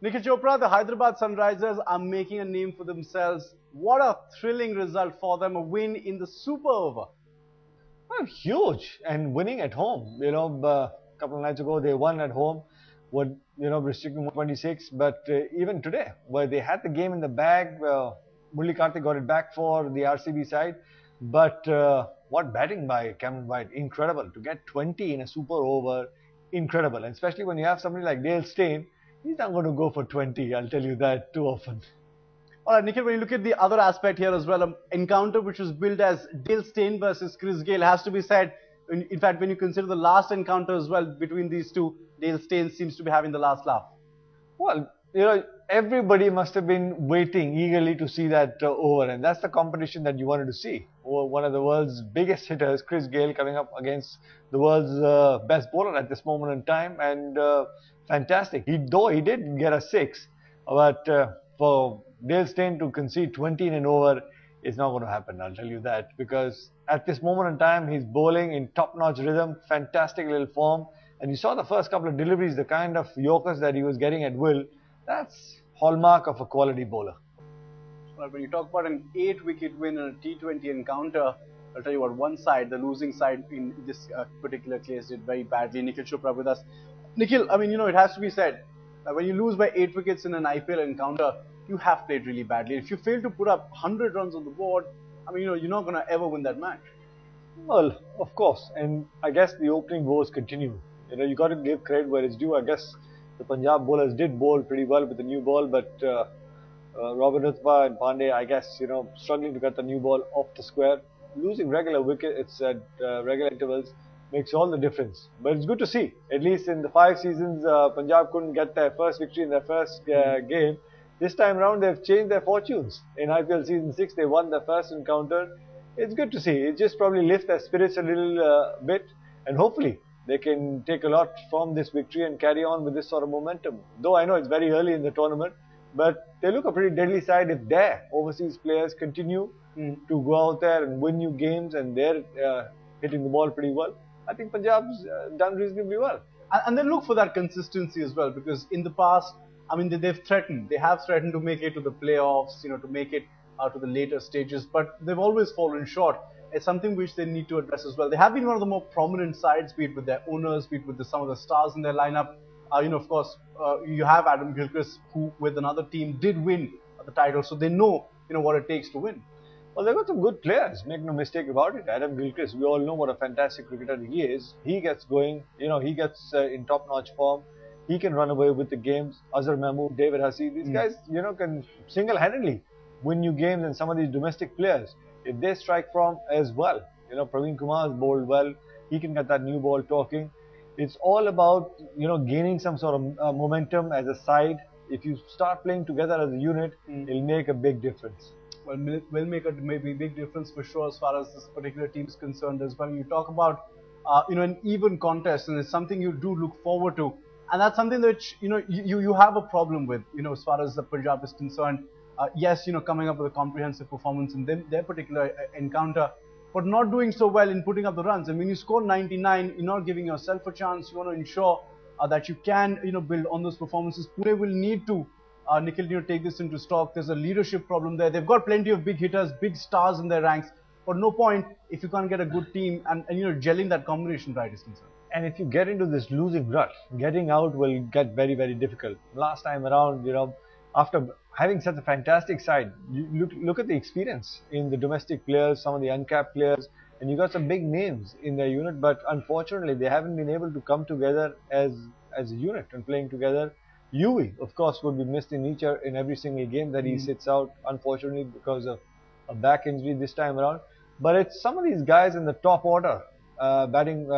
Nikhil Chopra, the Hyderabad Sunrisers are making a name for themselves. What a thrilling result for them, a win in the super over. Well, huge and winning at home. A couple of nights ago they won at home, with restricting 126. But even today, where they had the game in the bag, Murli Karthik got it back for the RCB side. But what batting by Cameron White! Incredible to get 20 in a super over. Incredible, and especially when you have somebody like Dale Steyn, he's not going to go for 20. I'll tell you that too often. All right, Nikhil, when you look at the other aspect here as well, an encounter which was billed as Dale Steyn versus Chris Gayle has to be said. In fact, when you consider the last encounter as well between these two, Dale Steyn seems to be having the last laugh. Well, everybody must have been waiting eagerly to see that over, and that's the competition that you wanted to see. One of the world's biggest hitters, Chris Gayle, coming up against the world's best bowler at this moment in time, and fantastic. Though he did get a six, but for Dale Steyn to concede 20 in an over is not going to happen. I'll tell you that, because at this moment in time, he's bowling in top-notch rhythm, fantastic little form. And you saw the first couple of deliveries, the kind of Yorkers that he was getting at will. That's hallmark of a quality bowler. Well, when you talk about an 8-wicket win in a T20 encounter, I'll tell you what, one side, the losing side in this particular case, did very badly. Nikhil Chopra with us. Nikhil, I mean, it has to be said, when you lose by 8 wickets in an IPL encounter, you have played really badly. If you fail to put up 100 runs on the board, I mean, you're not going to ever win that match. Well, of course, and I guess the opening woes continue. You got to give credit where it's due. I guess the Punjab bowlers did bowl pretty well with the new ball, but Robin Uthappa and Pandey, I guess, struggling to get the new ball off the square. Losing regular wickets at regular intervals makes all the difference. But it's good to see. At least in the 5 seasons, Punjab couldn't get their first victory in their first game. This time around, they've changed their fortunes. In IPL season 6, they won their first encounter. It's good to see. It just probably lifts their spirits a little bit, and hopefully they can take a lot from this victory and carry on with this sort of momentum. Though I know it's very early in the tournament, but they look a pretty deadly side if their overseas players continue to go out there and win new games, and they're hitting the ball pretty well. I think Punjab's done reasonably well. And they look for that consistency as well, because in the past, I mean, they have threatened to make it to the playoffs, to make it to the later stages, but they've always fallen short. It's something which they need to address as well. They have been one of the more prominent sides, be it with their owners, be it with some of the stars in their lineup. Of course, you have Adam Gilchrist, who with another team did win the title, so they know, what it takes to win. Well, they've got some good players, make no mistake about it. Adam Gilchrist, we all know what a fantastic cricketer he is. He gets going, he gets in top-notch form. He can run away with the games. Azhar Mahmood, David Hussey, these guys, can single-handedly win new games, and some of these domestic players, if they strike from as well, Praveen Kumar has bowled well. He can get that new ball talking. It's all about, gaining some sort of momentum as a side. If you start playing together as a unit, it'll make a big difference. Well, will make a maybe big difference for sure as far as this particular team is concerned as well. You talk about, an even contest, and it's something you do look forward to. And that's something which, you have a problem with, as far as the Punjab is concerned. Yes, coming up with a comprehensive performance in their particular encounter, but not doing so well in putting up the runs. And when you score 99, you're not giving yourself a chance. You want to ensure that you can, build on those performances. Pune will need to, Nikhil, take this into stock. There's a leadership problem there. They've got plenty of big hitters, big stars in their ranks, but no point if you can't get a good team and gelling that combination right is concerned. And if you get into this losing rut, getting out will get very, very difficult. Last time around, after having such a fantastic side, you look at the experience in the domestic players, some of the uncapped players, and you got some big names in their unit, but unfortunately they haven't been able to come together as a unit and playing together. Yuvi, of course, would be missed in every single game that he sits out, unfortunately, because of a back injury this time around. But it's some of these guys in the top order batting.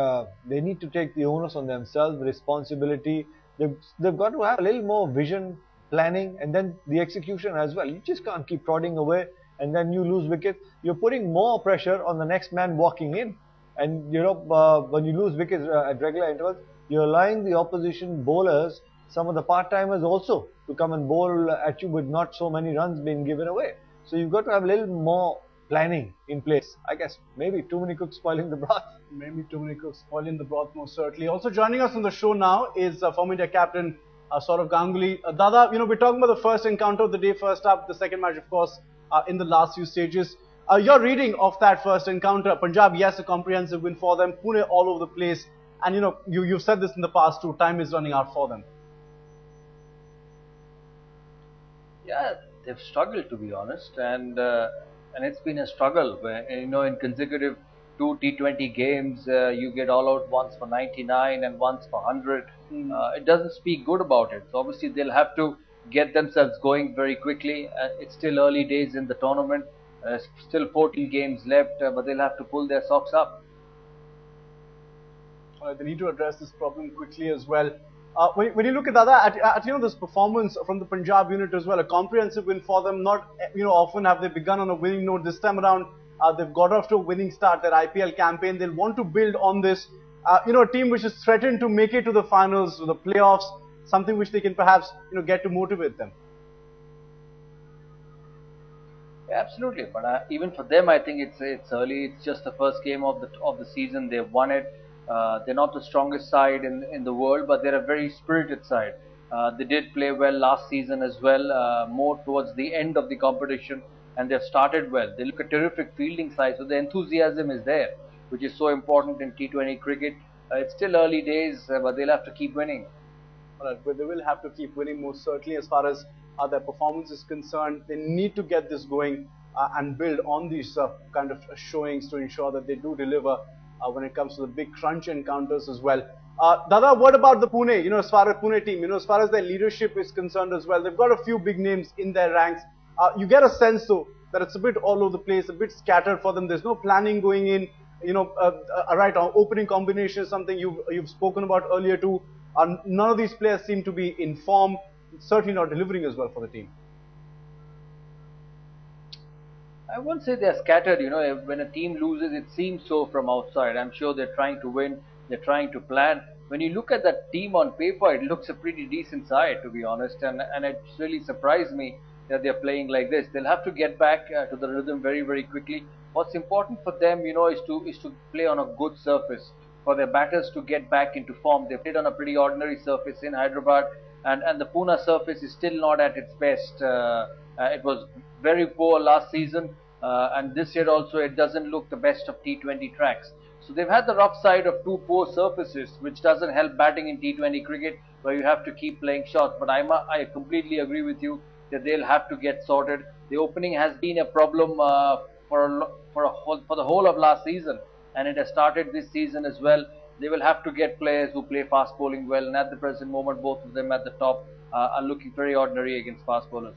They need to take the onus on themselves, the responsibility. They've got to have a little more vision, planning, and then the execution as well. You just can't keep prodding away and then you lose wickets. You're putting more pressure on the next man walking in. And when you lose wickets at regular intervals, you're allowing the opposition bowlers, some of the part-timers also, to come and bowl at you with not so many runs being given away. So you've got to have a little more planning in place. I guess maybe too many cooks spoiling the broth. Maybe too many cooks spoiling the broth, most certainly. Also joining us on the show now is former India captain Saurav Ganguly. Dada, we're talking about the first encounter of the day, first up, the second match, of course, in the last few stages. Your reading of that first encounter, Punjab, yes, a comprehensive win for them. Pune all over the place, and you've said this in the past too. Time is running out for them. Yeah, they've struggled to be honest, and it's been a struggle. Where in consecutive two T20 games, you get all out once for 99 and once for 100. It doesn't speak good about it. So obviously they'll have to get themselves going very quickly. It's still early days in the tournament. Still 14 games left, but they'll have to pull their socks up. They need to address this problem quickly as well. When you look at that, this performance from the Punjab unit as well, a comprehensive win for them. Not often have they begun on a winning note. This time around, they've got off to a winning start. Their IPL campaign, they'll want to build on this. A team which is threatened to make it to the finals, to the playoffs, something which they can perhaps get to motivate them. Absolutely, but even for them, I think it's early. It's just the first game of the season. They've won it. They're not the strongest side in the world, but they're a very spirited side. They did play well last season as well, more towards the end of the competition, and they've started well. They look a terrific fielding side, so the enthusiasm is there, which is so important in T20 cricket. It's still early days, but they'll have to keep winning. But they will have to keep winning most certainly as far as their performance is concerned. They need to get this going and build on these kind of showings to ensure that they do deliver when it comes to the big crunch encounters as well. Dada, what about the Pune? As far as Pune team, as far as their leadership is concerned as well, they've got a few big names in their ranks. You get a sense though that it's a bit all over the place, a bit scattered for them. There's no planning going in. Right, opening combination is something you've spoken about earlier too. None of these players seem to be in form, certainly not delivering as well for the team. I won't say they're scattered. When a team loses, it seems so from outside. I'm sure they're trying to win. They're trying to plan. When you look at that team on paper, it looks a pretty decent side, to be honest. And it really surprised me that they're playing like this. They'll have to get back to the rhythm very, very quickly. What's important for them, is to play on a good surface. For their batters to get back into form, they played on a pretty ordinary surface in Hyderabad, and the Pune surface is still not at its best. It was very poor last season, and this year also it doesn't look the best of T20 tracks. So they've had the rough side of two poor surfaces, which doesn't help batting in T20 cricket, where you have to keep playing shots. But I completely agree with you that they'll have to get sorted. The opening has been a problem for the whole of last season, and it has started this season as well. They will have to get players who play fast bowling well, and at the present moment, both of them at the top are looking very ordinary against fast bowlers.